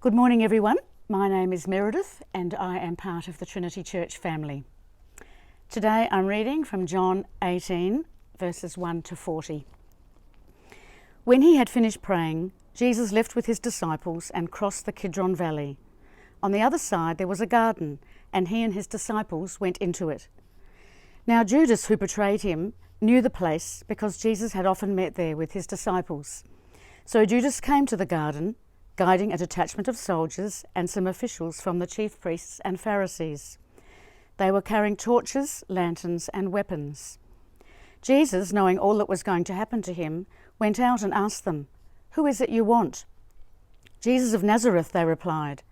Good morning, everyone. My name is Meredith and I am part of the Trinity Church family. Today I'm reading from John 18, verses 1 to 40. When he had finished praying, Jesus left with his disciples and crossed the Kidron Valley. On the other side there was a garden, and he and his disciples went into it. Now Judas, who betrayed him, knew the place because Jesus had often met there with his disciples. So Judas came to the garden, guiding a detachment of soldiers and some officials from the chief priests and Pharisees. They were carrying torches, lanterns, and weapons. Jesus, knowing all that was going to happen to him, went out and asked them, "Who is it you want?" "Jesus of Nazareth," they replied.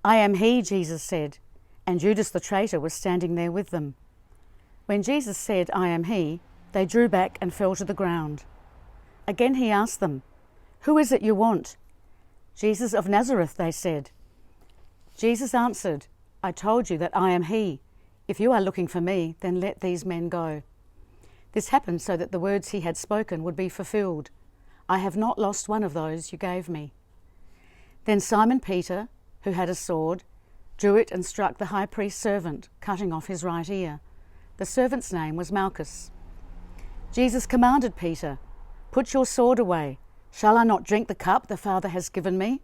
"I am he," Jesus said, and Judas the traitor was standing there with them. When Jesus said, "I am he," they drew back and fell to the ground. Again he asked them, "Who is it you want?" "Jesus of Nazareth," they said. Jesus answered, "I told you that I am he. If you are looking for me, then let these men go." This happened so that the words he had spoken would be fulfilled. "I have not lost one of those you gave me." Then Simon Peter, who had a sword, drew it and struck the high priest's servant, cutting off his right ear. The servant's name was Malchus. Jesus commanded Peter, "Put your sword away. Shall I not drink the cup the Father has given me?"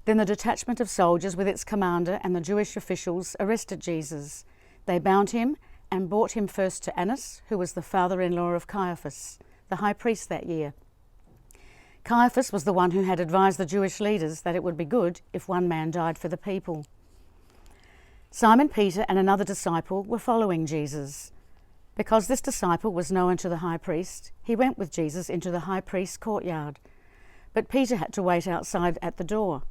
Then the detachment of soldiers with its commander and the Jewish officials arrested Jesus. They bound him and brought him first to Annas, who was the father-in-law of Caiaphas, the high priest that year. Caiaphas was the one who had advised the Jewish leaders that it would be good if one man died for the people. Simon Peter and another disciple were following Jesus. Because this disciple was known to the high priest, he went with Jesus into the high priest's courtyard. But Peter had to wait outside at the door.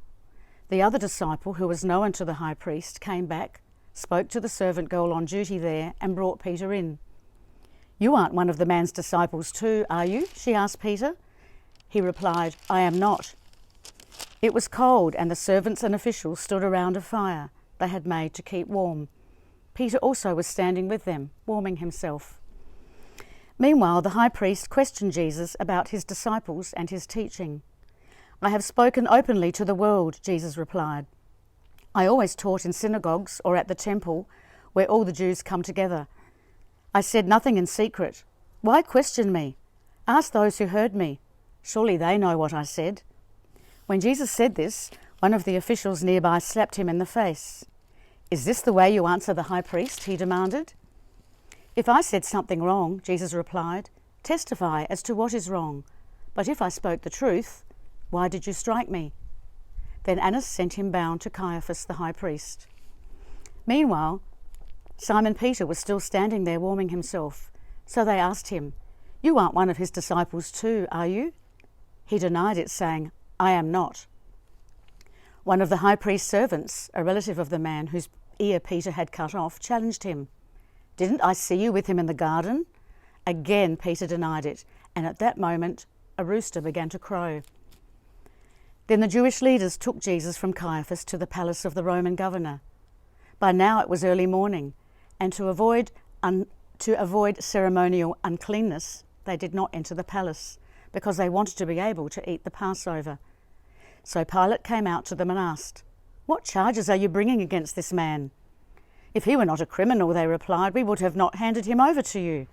The other disciple, who was known to the high priest, came back, spoke to the servant girl on duty there, and brought Peter in. "You aren't one of the man's disciples too, are you?" she asked Peter. He replied, "I am not." It was cold, and the servants and officials stood around a fire they had made to keep warm. Peter also was standing with them, warming himself. Meanwhile, the high priest questioned Jesus about his disciples and his teaching. "I have spoken openly to the world," Jesus replied. "I always taught in synagogues or at the temple, where all the Jews come together. I said nothing in secret. Why question me? Ask those who heard me. Surely they know what I said." When Jesus said this, one of the officials nearby slapped him in the face. "Is this the way you answer the high priest?" he demanded. "If I said something wrong," Jesus replied, "testify as to what is wrong. But if I spoke the truth, why did you strike me?" Then Annas sent him bound to Caiaphas the high priest. Meanwhile, Simon Peter was still standing there warming himself. So they asked him, "You aren't one of his disciples too, are you?" He denied it, saying, "I am not." One of the high priest's servants, a relative of the man whose ear Peter had cut off, challenged him. "Didn't I see you with him in the garden?" Again Peter denied it, and at that moment a rooster began to crow. Then the Jewish leaders took Jesus from Caiaphas to the palace of the Roman governor. By now it was early morning, and to avoid ceremonial uncleanness, they did not enter the palace, because they wanted to be able to eat the Passover. So Pilate came out to them and asked, "What charges are you bringing against this man?" "If he were not a criminal," they replied, "we would have not handed him over to you."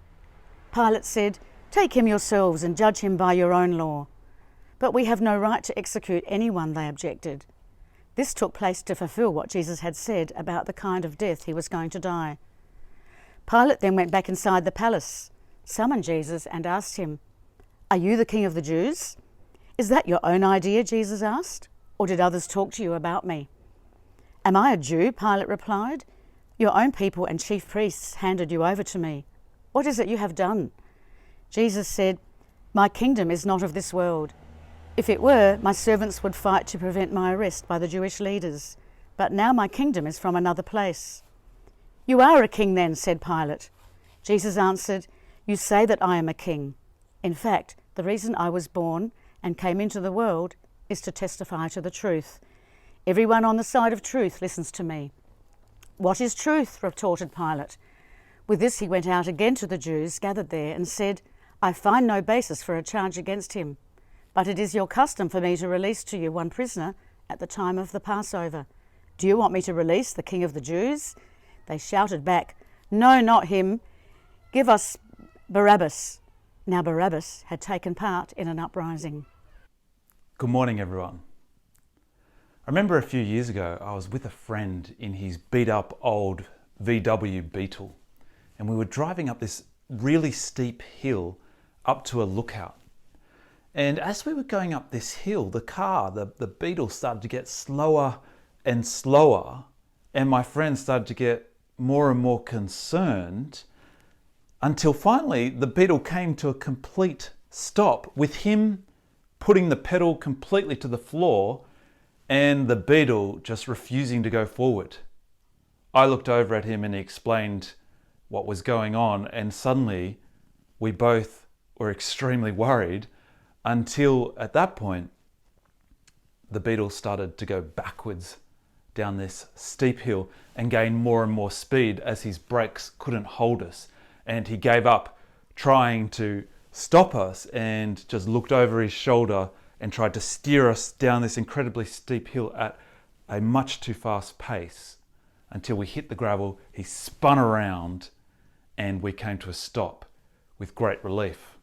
Pilate said, "Take him yourselves and judge him by your own law." "But we have no right to execute anyone," they objected. This took place to fulfill what Jesus had said about the kind of death he was going to die. Pilate then went back inside the palace, summoned Jesus and asked him, "Are you the king of the Jews?" "Is that your own idea?" Jesus asked, "or did others talk to you about me?" "Am I a Jew?" Pilate replied. "Your own people and chief priests handed you over to me. What is it you have done?" Jesus said, "My kingdom is not of this world. If it were, my servants would fight to prevent my arrest by the Jewish leaders. But now my kingdom is from another place." "You are a king then," said Pilate. Jesus answered, "You say that I am a king. In fact, the reason I was born and came into the world is to testify to the truth. Everyone on the side of truth listens to me." "What is truth?" retorted Pilate. With this he went out again to the Jews gathered there and said, "I find no basis for a charge against him. But it is your custom for me to release to you one prisoner at the time of the Passover. Do you want me to release the King of the Jews?" They shouted back, "No, not him. Give us Barabbas." Now Barabbas had taken part in an uprising. Good morning, everyone. I remember a few years ago, I was with a friend in his beat up old VW Beetle, and we were driving up this really steep hill up to a lookout. And as we were going up this hill, the Beetle started to get slower and slower, and my friend started to get more and more concerned until finally the Beetle came to a complete stop, with him putting the pedal completely to the floor and the Beetle just refusing to go forward. I looked over at him and he explained what was going on, and suddenly we both were extremely worried until at that point the Beetle started to go backwards down this steep hill and gain more and more speed as his brakes couldn't hold us, and he gave up trying to stop us and just looked over his shoulder and tried to steer us down this incredibly steep hill at a much too fast pace until we hit the gravel. He spun around and we came to a stop with great relief.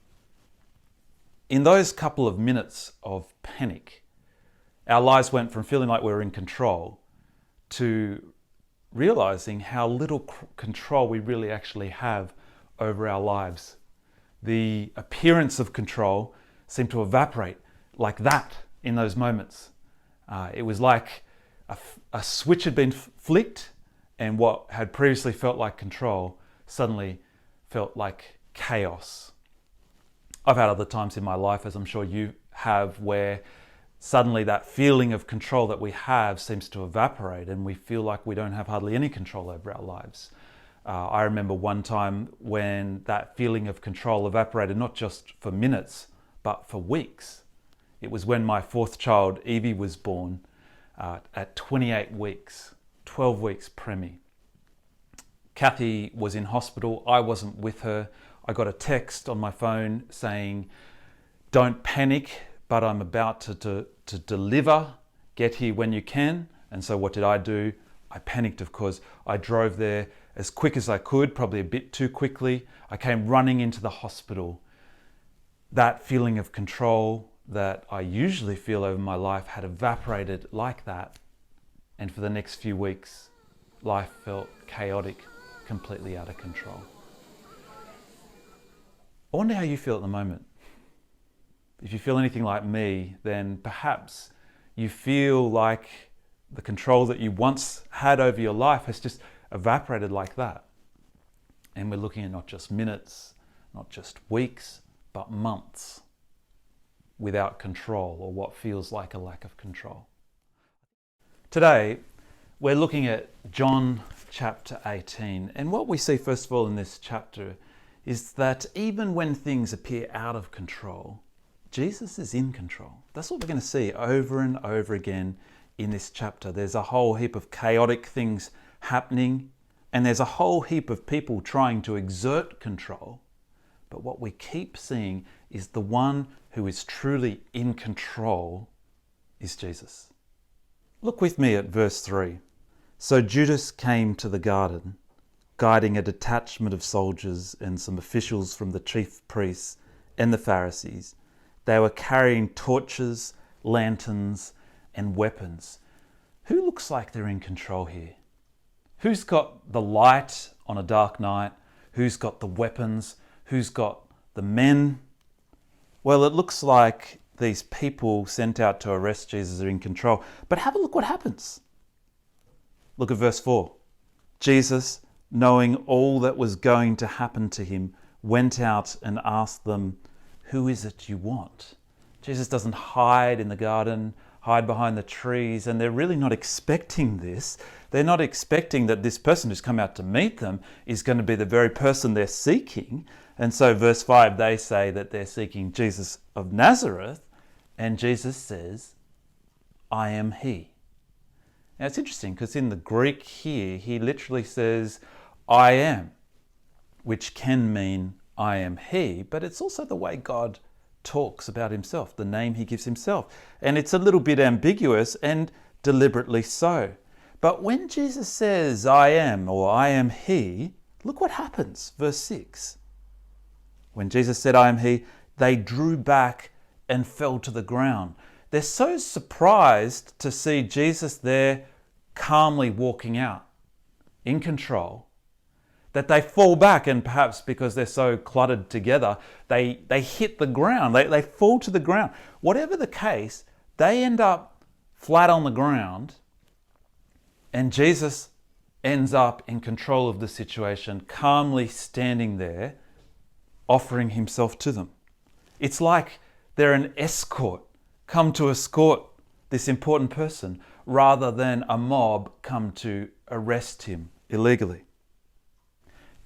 In those couple of minutes of panic, our lives went from feeling like we were in control to realizing how little control we really actually have over our lives. The appearance of control seemed to evaporate like that in those moments. It was like a switch had been flicked, and what had previously felt like control suddenly felt like chaos. I've had other times in my life, as I'm sure you have, where suddenly that feeling of control that we have seems to evaporate and we feel like we don't have hardly any control over our lives. I remember one time when that feeling of control evaporated, not just for minutes, but for weeks. It was when my fourth child, Evie, was born at 28 weeks, 12 weeks preemie. Kathy was in hospital. I wasn't with her. I got a text on my phone saying, "Don't panic, but I'm about to deliver. Get here when you can." And so what did I do? I panicked, of course. I drove there as quick as I could, probably a bit too quickly. I came running into the hospital. That feeling of control that I usually feel over my life had evaporated like that. And for the next few weeks, life felt chaotic, completely out of control. I wonder how you feel at the moment. If you feel anything like me, then perhaps you feel like the control that you once had over your life has just evaporated like that. And we're looking at not just minutes, not just weeks, but months without control, or what feels like a lack of control. Today, we're looking at John chapter 18. And what we see, first of all, in this chapter is that even when things appear out of control, Jesus is in control. That's what we're going to see over and over again in this chapter. There's a whole heap of chaotic things happening, and there's a whole heap of people trying to exert control. But what we keep seeing is the one who is truly in control is Jesus. Look with me at verse 3. So Judas came to the garden, guiding a detachment of soldiers and some officials from the chief priests and the Pharisees. They were carrying torches, lanterns, and weapons. Who looks like they're in control here? Who's got the light on a dark night? Who's got the weapons? Who's got the men? Well, it looks like these people sent out to arrest Jesus are in control. But have a look what happens. Look at verse 4. Jesus, knowing all that was going to happen to him, went out and asked them, "Who is it you want?" Jesus doesn't hide in the garden, hide behind the trees, and they're really not expecting this. They're not expecting that this person who's come out to meet them is going to be the very person they're seeking. And so verse 5, they say that they're seeking Jesus of Nazareth, and Jesus says, "I am he." Now it's interesting because in the Greek here, he literally says, "I am," which can mean I am he, but it's also the way God talks about himself, the name he gives himself. And it's a little bit ambiguous, and deliberately so. But when Jesus says, I am, or I am he, look what happens. Verse 6. When Jesus said, I am he, they drew back and fell to the ground. They're so surprised to see Jesus there calmly walking out, in control, that they fall back, and perhaps because they're so cluttered together, they hit the ground, they fall to the ground. Whatever the case, they end up flat on the ground, and Jesus ends up in control of the situation, calmly standing there, offering himself to them. It's like they're an escort, come to escort this important person, rather than a mob come to arrest him illegally.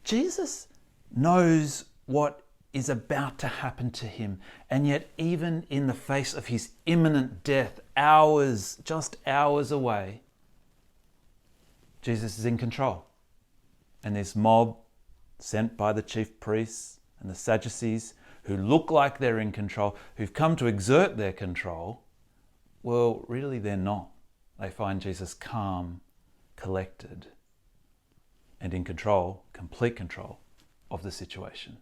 Jesus knows what is about to happen to him, and yet even in the face of his imminent death, just hours away, Jesus is in control. And this mob sent by the chief priests and the Sadducees, who look like they're in control, who've come to exert their control, well, really they're not. They find Jesus calm, collected, and in control, complete control of the situation.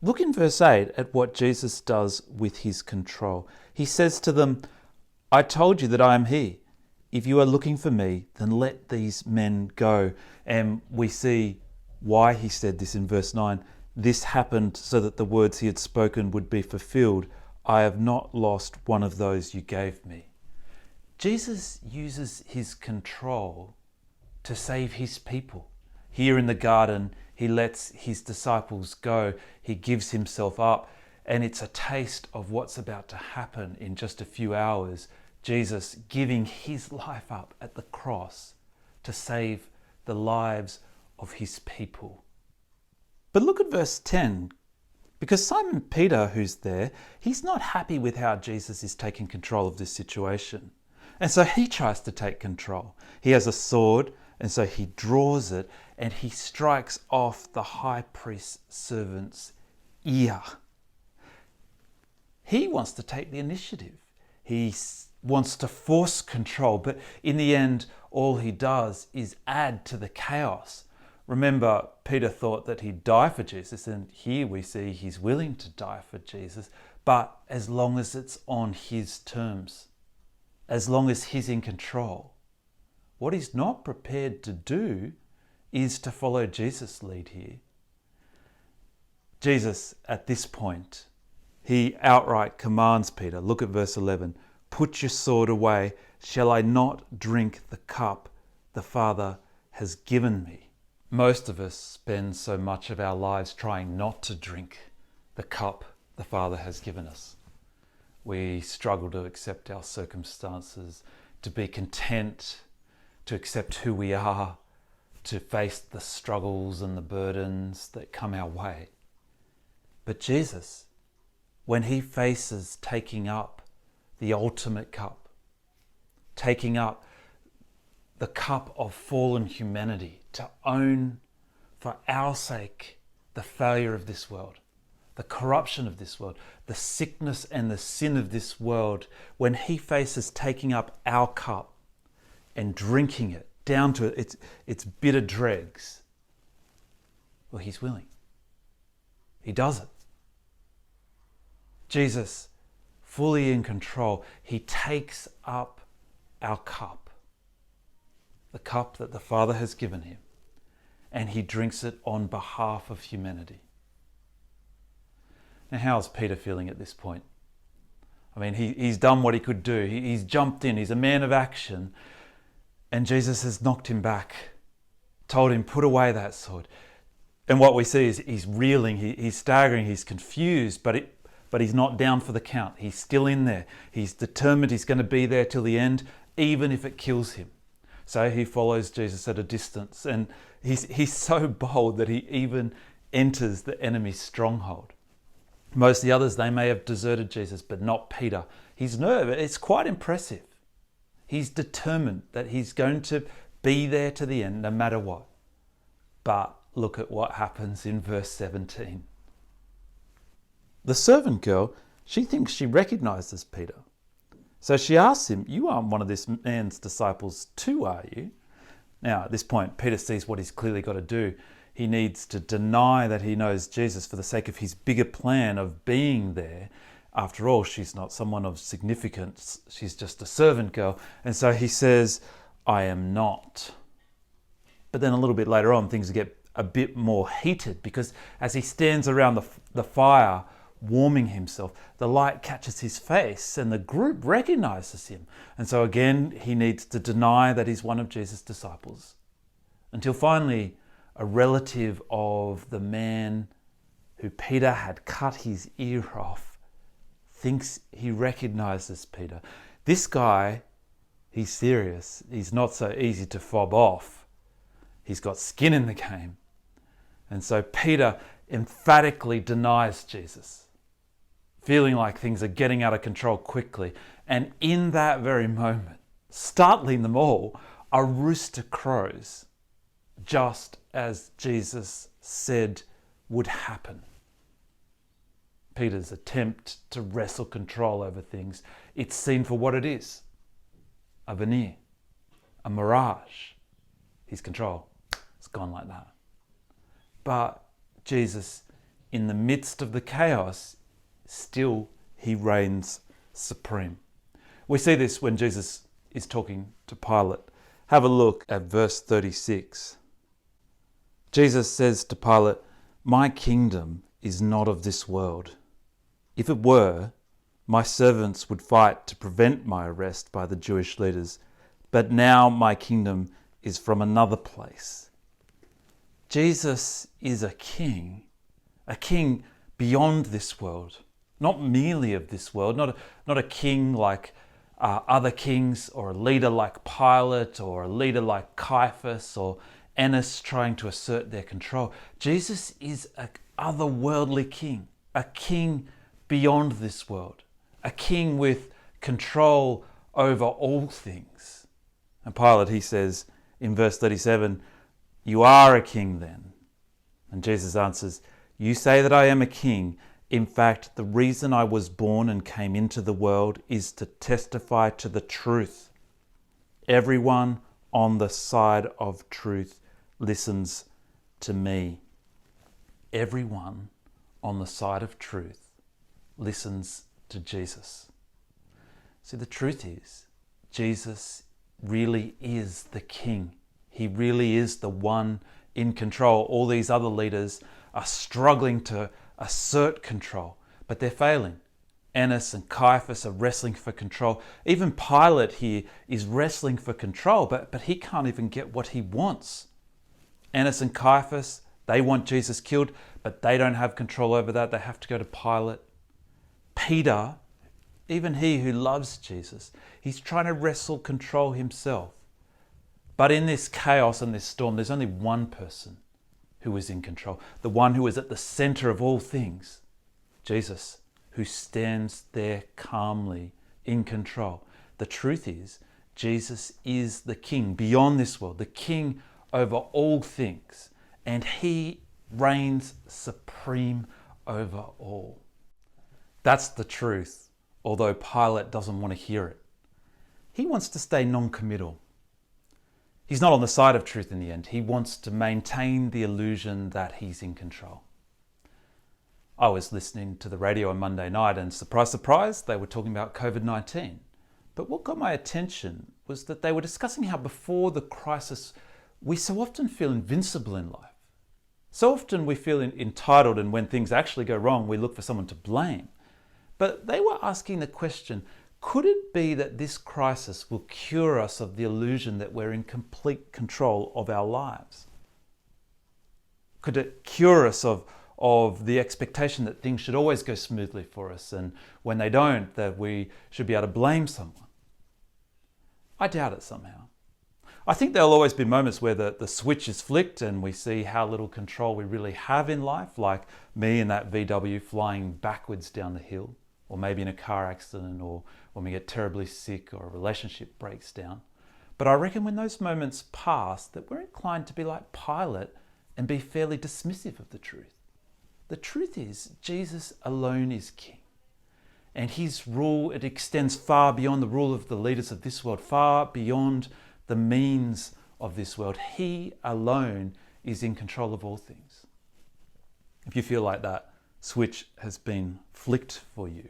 Look in verse 8 at what Jesus does with his control. He says to them, I told you that I am he. If you are looking for me, then let these men go. And we see why he said this in verse 9. This happened so that the words he had spoken would be fulfilled. I have not lost one of those you gave me. Jesus uses his control to save his people. Here in the garden, he lets his disciples go. He gives himself up. And it's a taste of what's about to happen in just a few hours. Jesus giving his life up at the cross to save the lives of his people. But look at verse 10, because Simon Peter, who's there, he's not happy with how Jesus is taking control of this situation. And so he tries to take control. He has a sword, and so he draws it, and he strikes off the high priest's servant's ear. He wants to take the initiative. He wants to force control, but in the end, all he does is add to the chaos. Remember, Peter thought that he'd die for Jesus, and here we see he's willing to die for Jesus, but as long as it's on his terms, as long as he's in control. What he's not prepared to do is to follow Jesus' lead here. Jesus, at this point, he outright commands Peter, look at verse 11, put your sword away. Shall I not drink the cup the Father has given me? Most of us spend so much of our lives trying not to drink the cup the Father has given us. We struggle to accept our circumstances, to be content, to accept who we are, to face the struggles and the burdens that come our way. But Jesus, when he faces taking up the ultimate cup, taking up the cup of fallen humanity, to own for our sake the failure of this world, the corruption of this world, the sickness and the sin of this world, when he faces taking up our cup and drinking it down to its bitter dregs, well, he's willing. He does it. Jesus, fully in control, he takes up our cup, the cup that the Father has given him, and he drinks it on behalf of humanity. Now, how's Peter feeling at this point? I mean, he's done what he could do. He's jumped in. He's a man of action. And Jesus has knocked him back, told him, put away that sword. And what we see is he's reeling, he's staggering, he's confused, but he's not down for the count. He's still in there. He's determined he's going to be there till the end, even if it kills him. So he follows Jesus at a distance, and he's so bold that he even enters the enemy's stronghold. Most of the others, they may have deserted Jesus, but not Peter. His nerve, it's quite impressive. He's determined that he's going to be there to the end, no matter what. But look at what happens in verse 17. The servant girl, she thinks she recognizes Peter. So she asks him, "You aren't one of this man's disciples too, are you?" Now, at this point, Peter sees what he's clearly got to do. He needs to deny that he knows Jesus for the sake of his bigger plan of being there. After all, she's not someone of significance. She's just a servant girl. And so he says, "I am not." But then a little bit later on, things get a bit more heated, because as he stands around the fire, warming himself, the light catches his face and the group recognizes him. And so again, he needs to deny that he's one of Jesus' disciples, until finally a relative of the man who Peter had cut his ear off thinks he recognizes Peter. This guy, he's serious. He's not so easy to fob off. He's got skin in the game. And so Peter emphatically denies Jesus, feeling like things are getting out of control quickly. And in that very moment, startling them all, a rooster crows, just as Jesus said would happen. Peter's attempt to wrestle control over things, it's seen for what it is: a veneer, a mirage. His control, it's gone like that. But Jesus, in the midst of the chaos, still he reigns supreme. We see this when Jesus is talking to Pilate. Have a look at verse 36. Jesus says to Pilate, "My kingdom is not of this world. If it were, my servants would fight to prevent my arrest by the Jewish leaders, but now my kingdom is from another place." Jesus is a king beyond this world, not merely of this world, not a king like other kings, or a leader like Pilate, or a leader like Caiaphas or Annas trying to assert their control. Jesus is an otherworldly king, a king beyond this world, a king with control over all things. And Pilate, he says in verse 37, "You are a king then." And Jesus answers, "You say that I am a king. In fact, the reason I was born and came into the world is to testify to the truth. Everyone on the side of truth listens to me." Everyone on the side of truth listens to Jesus. See, the truth is, Jesus really is the king. He really is the one in control. All these other leaders are struggling to assert control, but they're failing. Annas and Caiaphas are wrestling for control. Even Pilate here is wrestling for control, but he can't even get what he wants. Annas and Caiaphas, they want Jesus killed, but they don't have control over that. They have to go to Pilate. Peter, even he who loves Jesus, he's trying to wrestle control himself. But in this chaos and this storm, there's only one person who is in control, the one who is at the center of all things, Jesus, who stands there calmly in control. The truth is, Jesus is the king beyond this world, the king over all things, and he reigns supreme over all. That's the truth, although Pilate doesn't want to hear it. He wants to stay non-committal. He's not on the side of truth in the end. He wants to maintain the illusion that he's in control. I was listening to the radio on Monday night, and surprise, surprise, they were talking about COVID-19. But what got my attention was that they were discussing how before the crisis, we so often feel invincible in life. So often we feel entitled, and when things actually go wrong, we look for someone to blame. But they were asking the question, could it be that this crisis will cure us of the illusion that we're in complete control of our lives? Could it cure us of the expectation that things should always go smoothly for us, and when they don't, that we should be able to blame someone? I doubt it somehow. I think there'll always be moments where the switch is flicked and we see how little control we really have in life, like me in that VW flying backwards down the hill, or maybe in a car accident, or when we get terribly sick or a relationship breaks down. But I reckon when those moments pass, that we're inclined to be like Pilate and be fairly dismissive of the truth. The truth is, Jesus alone is king. And his rule, it extends far beyond the rule of the leaders of this world, far beyond the means of this world. He alone is in control of all things. If you feel like that switch has been flicked for you,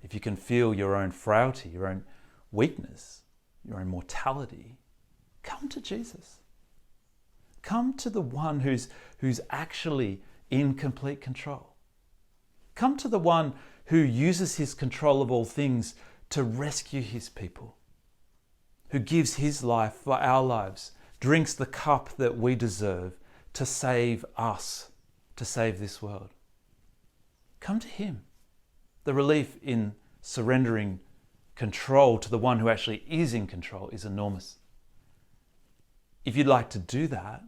if you can feel your own frailty, your own weakness, your own mortality, come to Jesus. Come to the one who's actually in complete control. Come to the one who uses his control of all things to rescue his people, who gives his life for our lives, drinks the cup that we deserve to save us, to save this world. Come to him. The relief in surrendering control to the one who actually is in control is enormous. If you'd like to do that,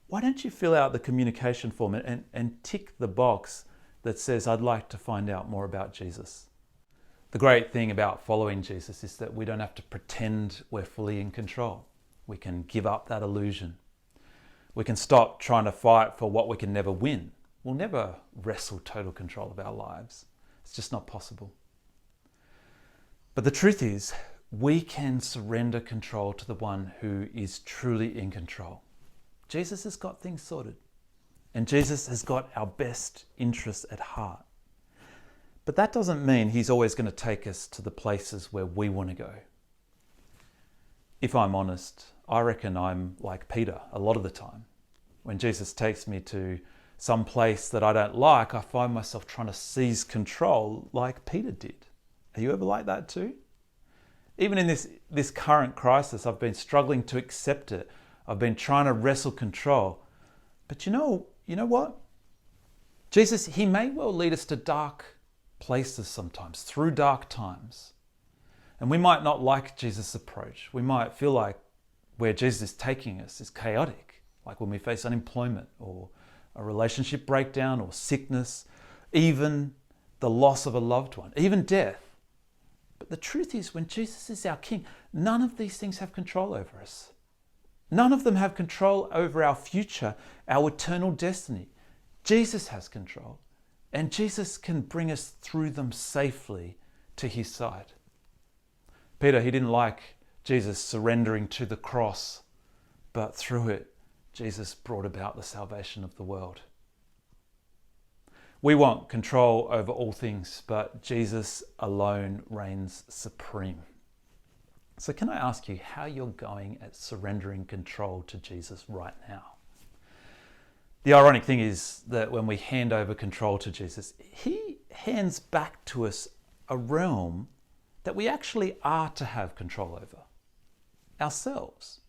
why don't you fill out the communication form and tick the box that says, I'd like to find out more about Jesus. The great thing about following Jesus is that we don't have to pretend we're fully in control. We can give up that illusion. We can stop trying to fight for what we can never win. We'll never wrestle total control of our lives. It's just not possible. But the truth is, we can surrender control to the one who is truly in control. Jesus has got things sorted, and Jesus has got our best interests at heart. But that doesn't mean he's always going to take us to the places where we want to go. If I'm honest, I reckon I'm like Peter a lot of the time. When Jesus takes me to some place that I don't like, I find myself trying to seize control like Peter did. Are you ever like that too? Even in this current crisis, I've been struggling to accept it. I've been trying to wrestle control. But you know what? Jesus, he may well lead us to dark places sometimes, through dark times. And we might not like Jesus' approach. We might feel like where Jesus is taking us is chaotic, like when we face unemployment or a relationship breakdown or sickness, even the loss of a loved one, even death. But the truth is, when Jesus is our King, none of these things have control over us. None of them have control over our future, our eternal destiny. Jesus has control, and Jesus can bring us through them safely to his side. Peter, he didn't like Jesus surrendering to the cross, but through it, Jesus brought about the salvation of the world. We want control over all things, but Jesus alone reigns supreme. So can I ask you how you're going at surrendering control to Jesus right now? The ironic thing is that when we hand over control to Jesus, he hands back to us a realm that we actually are to have control over, ourselves.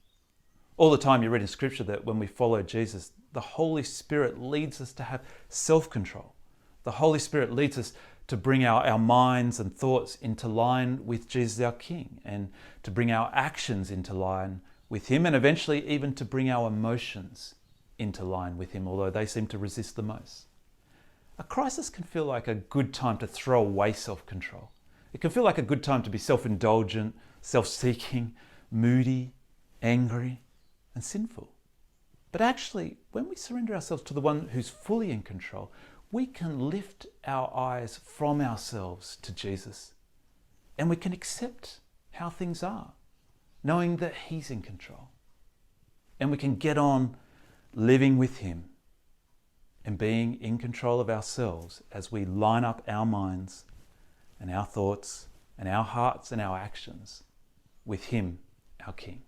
All the time you read in Scripture that when we follow Jesus, the Holy Spirit leads us to have self-control. The Holy Spirit leads us to bring our minds and thoughts into line with Jesus our King, and to bring our actions into line with him, and eventually even to bring our emotions into line with him, although they seem to resist the most. A crisis can feel like a good time to throw away self-control. It can feel like a good time to be self-indulgent, self-seeking, moody, angry, and sinful. But actually, when we surrender ourselves to the one who's fully in control, we can lift our eyes from ourselves to Jesus, and we can accept how things are, knowing that he's in control. And we can get on living with him and being in control of ourselves as we line up our minds and our thoughts and our hearts and our actions with him, our King.